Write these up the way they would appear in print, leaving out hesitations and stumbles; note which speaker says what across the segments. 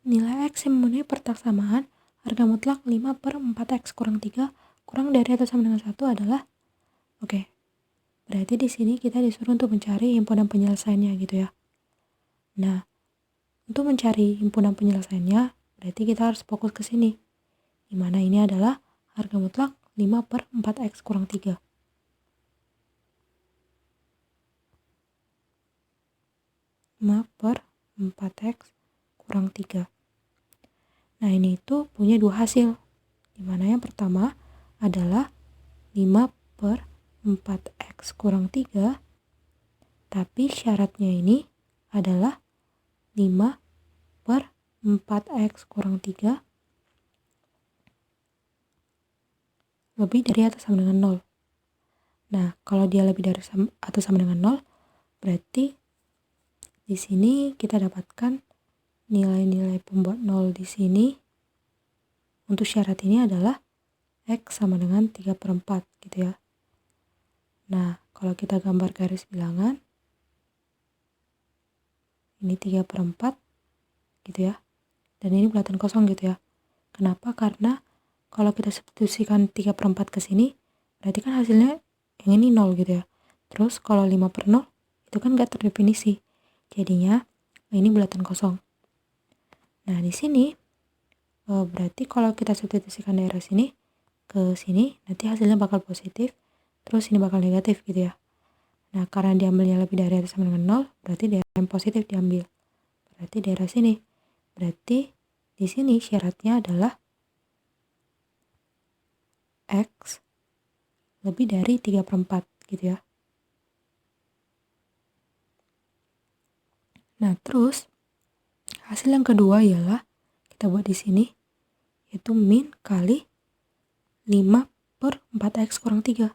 Speaker 1: Nilai X yang memenuhi persamaan harga mutlak 5/4X kurang 3 kurang dari atau sama dengan 1 adalah, oke, berarti di sini kita disuruh untuk mencari himpunan penyelesaiannya gitu ya. Nah, untuk mencari himpunan penyelesaiannya, berarti kita harus fokus ke sini, dimana ini adalah harga mutlak 5/4X kurang 3. X kurang 3. Nah, ini itu punya dua hasil, dimana yang pertama adalah 5/4X kurang 3, tapi syaratnya ini adalah 5/4X kurang 3 lebih dari atau sama dengan 0. Nah, kalau dia lebih dari atau sama dengan 0, berarti di sini kita dapatkan nilai-nilai pembuat 0 di sini untuk syarat ini adalah X sama dengan 3/4 gitu ya. Nah, kalau kita gambar garis bilangan, ini 3/4 gitu ya. Dan ini bulatan kosong gitu ya. Kenapa? Karena kalau kita substitusikan 3/4 ke sini, berarti kan hasilnya yang ini 0 gitu ya. Terus kalau 5/0 itu kan gak terdefinisi. Jadinya ini bulatan kosong. Nah, di sini berarti kalau kita substitusikan daerah sini ke sini, nanti hasilnya bakal positif, terus ini bakal negatif gitu ya. Nah, karena diambilnya lebih dari atau sama dengan 0, berarti daerah yang positif diambil. Berarti daerah sini. Berarti di sini syaratnya adalah X lebih dari 3/4 gitu ya. Nah, terus hasil yang kedua ialah kita buat di sini, yaitu min kali 5/4X kurang 3.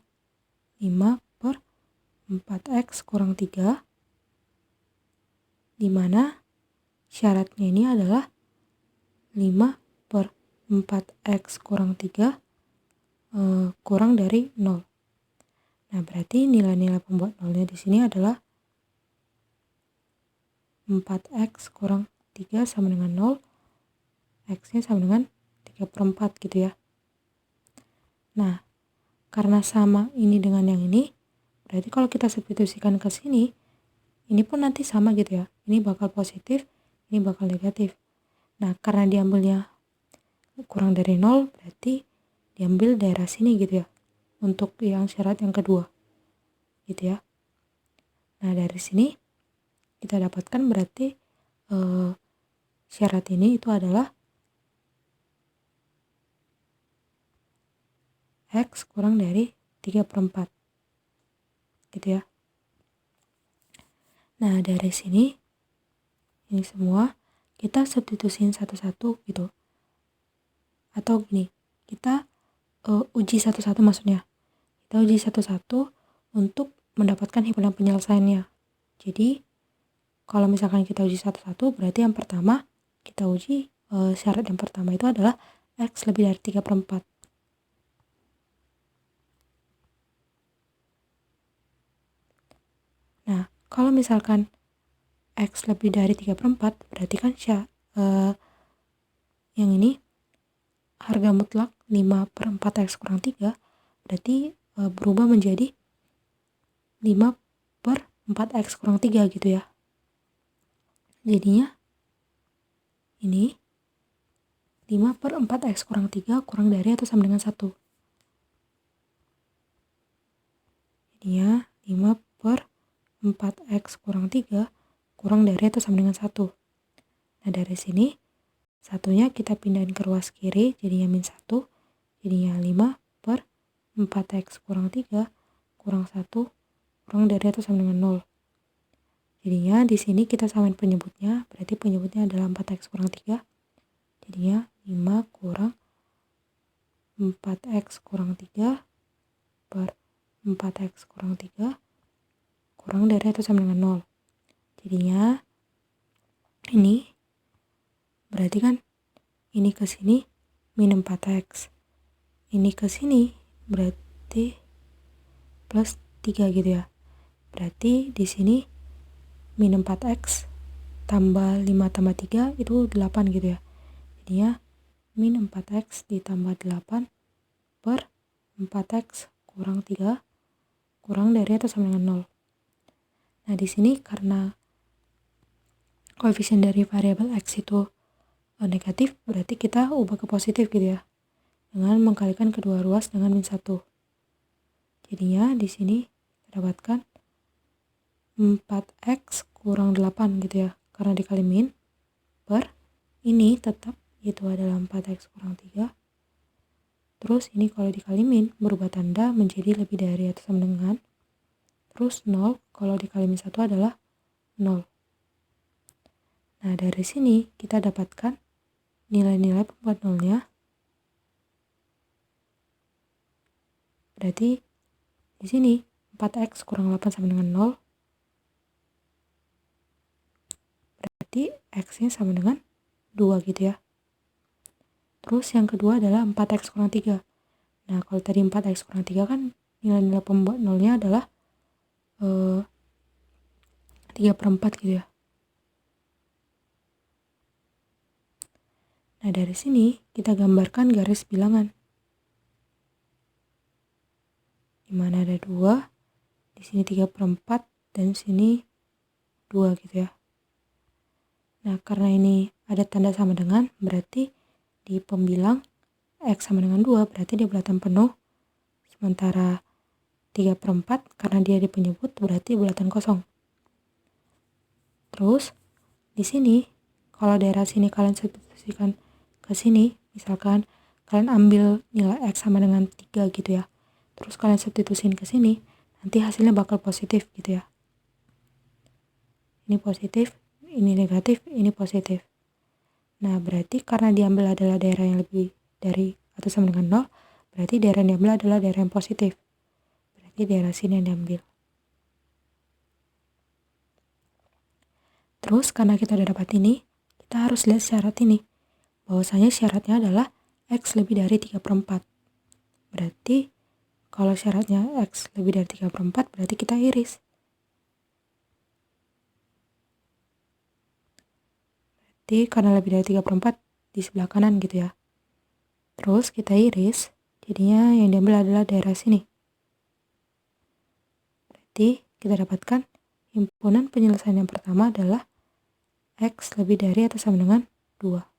Speaker 1: 5/4X kurang 3, dimana syaratnya ini adalah 5/4X kurang 3 kurang dari 0. Nah, berarti nilai-nilai pembuat 0-nya di sini adalah 4X kurang 3 sama dengan 0, X-nya sama dengan 3/4 gitu ya. Nah, karena sama ini dengan yang ini, berarti kalau kita substitusikan ke sini, ini pun nanti sama gitu ya. Ini bakal positif, ini bakal negatif. Nah, karena diambilnya kurang dari 0, berarti diambil daerah sini gitu ya. Untuk yang syarat yang kedua. Gitu ya. Nah, dari sini kita dapatkan berarti syarat ini itu adalah X kurang dari 3/4 gitu ya. Nah, dari sini ini semua kita substitusiin satu-satu gitu. Atau gini, kita uji satu-satu maksudnya. Kita uji satu-satu untuk mendapatkan himpunan penyelesaiannya. Jadi, kalau misalkan kita uji satu-satu, berarti yang pertama kita uji syarat yang pertama itu adalah X lebih dari 3/4. Nah, kalau misalkan X lebih dari 3/4, berarti kan yang ini harga mutlak 5/4X kurang 3, berarti berubah menjadi 5/4X kurang 3 gitu ya. Jadinya ini 5/4X kurang 3 kurang dari atau sama dengan 1. Jadinya 5/4X kurang 3 kurang dari atau sama dengan 1. Nah, dari sini satunya kita pindahin ke ruas kiri, jadinya min 1. Jadinya 5/4X kurang 3 kurang 1 kurang dari atau sama dengan 0. Jadinya di sini kita samain penyebutnya, berarti penyebutnya adalah 4X kurang 3. Jadinya 5 kurang 4X kurang 3 per 4X kurang 3 kurang dari atau sama dengan 0. Jadinya ini berarti kan ini ke sini min 4X. Ini ke sini berarti plus 3 gitu ya. Berarti di sini min 4X tambah 5 tambah 3 itu 8 gitu ya. Jadinya min 4x ditambah 8 per 4x kurang 3 kurang dari atau sama dengan 0. Nah di sini karena koefisien dari variabel x itu negatif, berarti kita ubah ke positif gitu ya, dengan mengkalikan kedua ruas dengan min 1. Jadinya di sini kita dapatkan 4x kurang 8 gitu ya, karena dikali min per ini tetap itu adalah 4x kurang 3. Terus ini kalau dikali min berubah tanda menjadi lebih dari atau sama dengan. Terus 0 kalau dikali min 1 adalah 0. Nah dari sini kita dapatkan nilai-nilai pembuat nolnya. Berarti di sini 4x kurang 8 sama dengan 0. Berarti x-nya sama dengan 2 gitu ya. Terus yang kedua adalah 4x kurang 3. Nah kalau tadi 4x kurang 3 kan nilai-nilai pembuat nolnya adalah 3/4 gitu ya. Nah dari sini kita gambarkan garis bilangan. Dimana ada 2, di sini 3/4 dan sini 2 gitu ya. Nah karena ini ada tanda sama dengan, berarti di pembilang x sama dengan 2 berarti dia bulatan penuh. Sementara 3/4 karena dia di penyebut berarti bulatan kosong. Terus di sini kalau daerah sini kalian substitusikan ke sini, misalkan kalian ambil nilai x sama dengan 3 gitu ya. Terus kalian substitusin ke sini, nanti hasilnya bakal positif gitu ya. Ini positif, ini negatif, ini positif. Nah berarti karena diambil adalah daerah yang lebih dari atau sama dengan 0, berarti daerah yang diambil adalah daerah yang positif. Berarti daerah sini yang diambil. Terus karena kita udah dapat ini, kita harus lihat syarat ini. Bahwasanya syaratnya adalah x lebih dari 3/4. Berarti kalau syaratnya x lebih dari 3/4 berarti kita iris. Berarti karena lebih dari 3/4 di sebelah kanan gitu ya. Terus kita iris, jadinya yang diambil adalah daerah sini. Berarti kita dapatkan himpunan penyelesaian yang pertama adalah x lebih dari atau sama dengan 2.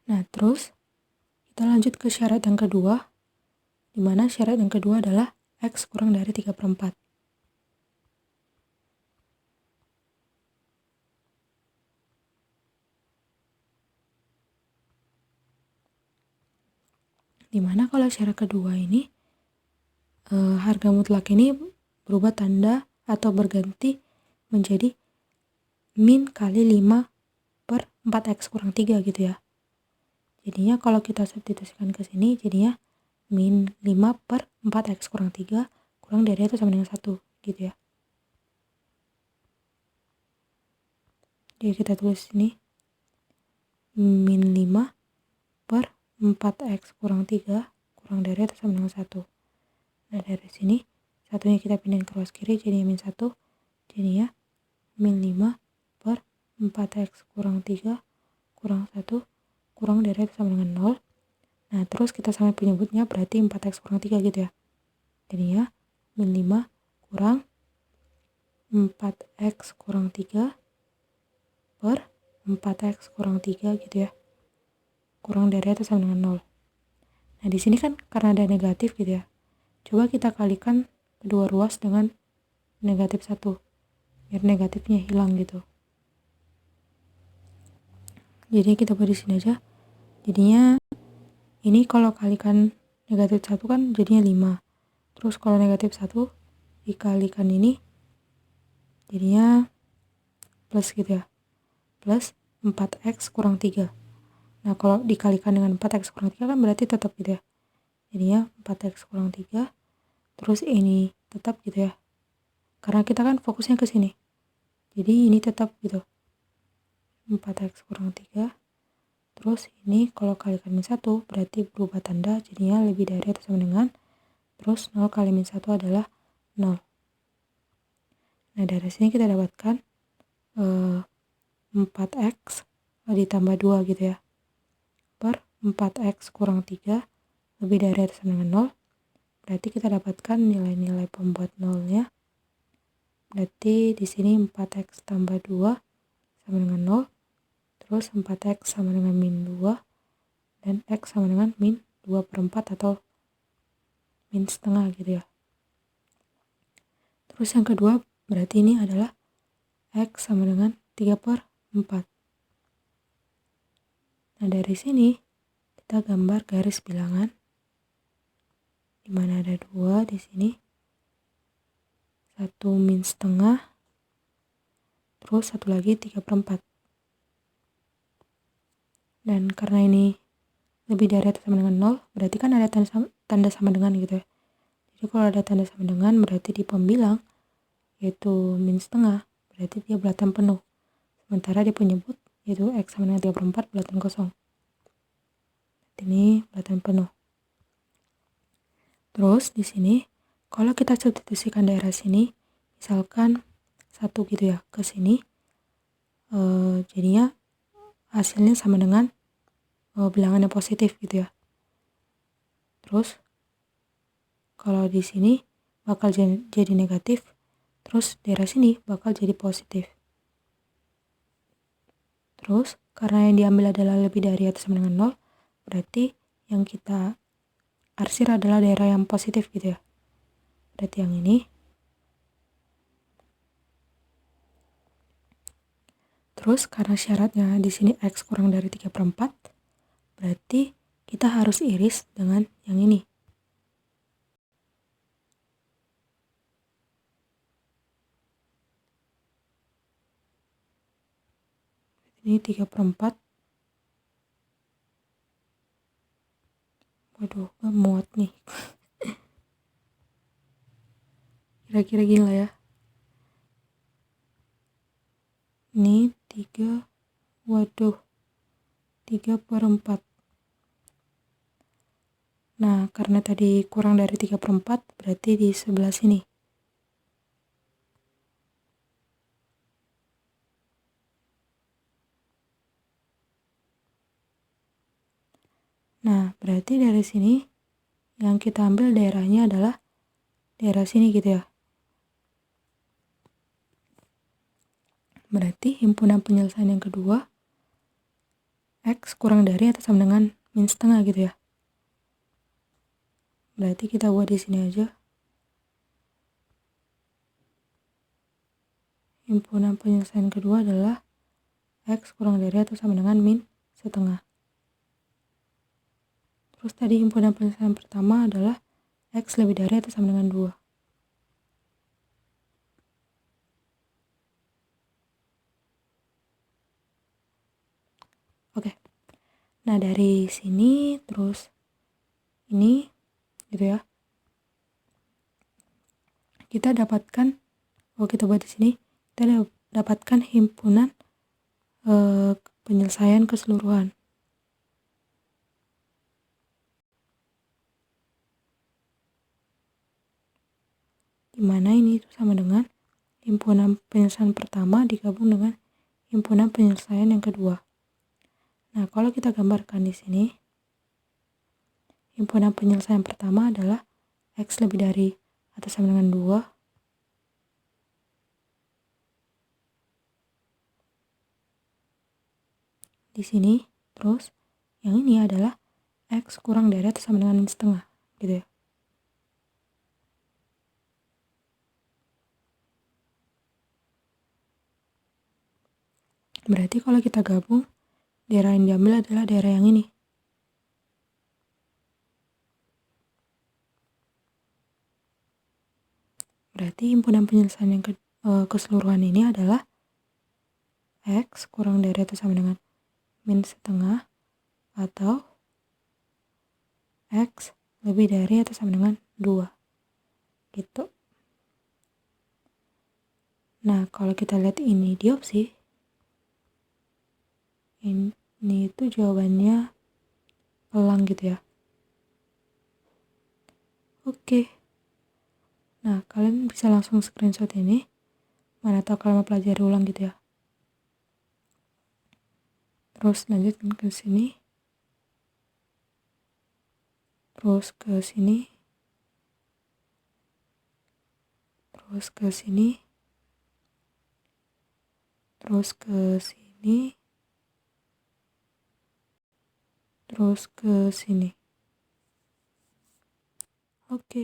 Speaker 1: Nah terus kita lanjut ke syarat yang kedua, di mana syarat yang kedua adalah x kurang dari 3/4. Dimana kalau syarat kedua ini harga mutlak ini berubah tanda atau berganti menjadi min kali 5/4x kurang 3 gitu ya. Jadinya kalau kita substitusikan ke sini jadinya min 5/4x kurang 3 kurang dari itu sama dengan 1 gitu ya. Jadi kita tulis ini min 5/4x kurang 3 kurang dari itu sama dengan 1. Nah dari sini satunya kita pindahin ke ruas kiri jadinya min 1. Jadinya min 5/4x kurang 3 kurang 1 kurang dari itu sama dengan 0. Nah terus kita sampai penyebutnya berarti 4x kurang 3 gitu ya. Jadinya min 5 kurang 4x kurang 3 per 4x kurang 3 gitu ya. Kurang dari atau sama dengan 0. Nah di sini kan karena ada negatif gitu ya. Coba kita kalikan kedua ruas dengan negatif 1. Biar negatifnya hilang gitu. Jadi kita buat di sini aja. Jadinya ini kalau kalikan negatif 1 kan jadinya 5. Terus kalau negatif 1 dikalikan ini jadinya plus gitu ya. Plus 4x kurang 3. Nah kalau dikalikan dengan 4x kurang 3 kan berarti tetap gitu ya. Jadinya 4x kurang 3. Terus ini tetap gitu ya. Karena kita kan fokusnya ke sini. Jadi ini tetap gitu. 4x kurang 3. Terus ini kalau kalikan min 1 berarti berubah tanda jadinya lebih dari atau sama dengan terus 0 kali min 1 adalah 0. Nah dari sini kita dapatkan 4x ditambah 2 gitu ya, per 4x kurang 3 lebih dari atau sama dengan 0. Berarti kita dapatkan nilai-nilai pembuat nolnya. Berarti di sini 4x tambah 2 sama dengan 0, terus 4x sama dengan min 2, dan x sama dengan min 2 per 4 atau min setengah gitu ya. Terus yang kedua berarti ini adalah x sama dengan 3 per 4. Nah dari sini kita gambar garis bilangan, di mana ada 2 di sini, 1 min setengah, terus satu lagi 3 per 4. Dan karena ini lebih dari atau sama dengan 0, berarti kan ada tanda sama dengan gitu ya. Jadi kalau ada tanda sama dengan berarti di pembilang, yaitu min setengah, berarti dia bulatan penuh. Sementara dia penyebut, yaitu x sama dengan 3 per 4 bulatan kosong. Ini bulatan penuh. Terus di sini, kalau kita substitusikan daerah sini, misalkan 1 gitu ya, ke sini, jadinya hasilnya sama dengan bilangan yang positif gitu ya. Terus kalau di sini bakal jadi negatif, terus daerah sini bakal jadi positif. Terus karena yang diambil adalah lebih dari atau sama dengan 0, berarti yang kita arsir adalah daerah yang positif gitu ya. Berarti yang ini. Terus karena syaratnya di sini x kurang dari 3 per 4, berarti kita harus iris dengan yang ini. Ini 3 per 4. Waduh, gak muat nih. Kira-kira gini lah ya. Ini 3, waduh, 3 per 4. Nah, karena tadi kurang dari 3 per 4, berarti di sebelah sini. Nah, berarti dari sini yang kita ambil daerahnya adalah daerah sini gitu ya. Berarti himpunan penyelesaian yang kedua, x kurang dari atau sama dengan min setengah gitu ya. Berarti kita buat di sini aja. Himpunan penyelesaian kedua adalah x kurang dari atau sama dengan min setengah. Terus tadi himpunan penyelesaian pertama adalah x lebih dari atau sama dengan 2. Oke. Nah, dari sini terus ini gitu ya. Kita dapatkan, kalau kita buat di sini, kita dapatkan himpunan penyelesaian keseluruhan. Dimana ini itu sama dengan himpunan penyelesaian pertama digabung dengan himpunan penyelesaian yang kedua. Nah, kalau kita gambarkan di sini, himpunan penyelesaian pertama adalah x lebih dari atau sama dengan 2. Di sini, terus yang ini adalah x kurang dari atau sama dengan min setengah, gitu ya. Berarti kalau kita gabung, daerah yang diambil adalah daerah yang ini. Berarti himpunan penyelesaian yang keseluruhan ini adalah x kurang dari atau sama dengan min setengah atau x lebih dari atau sama dengan 2. Gitu. Nah, kalau kita lihat ini di opsi, ini itu jawabannya elang gitu ya. Oke. Nah, kalian bisa langsung screenshot ini. Mana tahu kalian mau pelajari ulang gitu ya. Terus lanjutkan ke sini. Terus ke sini. Terus ke sini. Terus ke sini. Terus ke sini. Oke.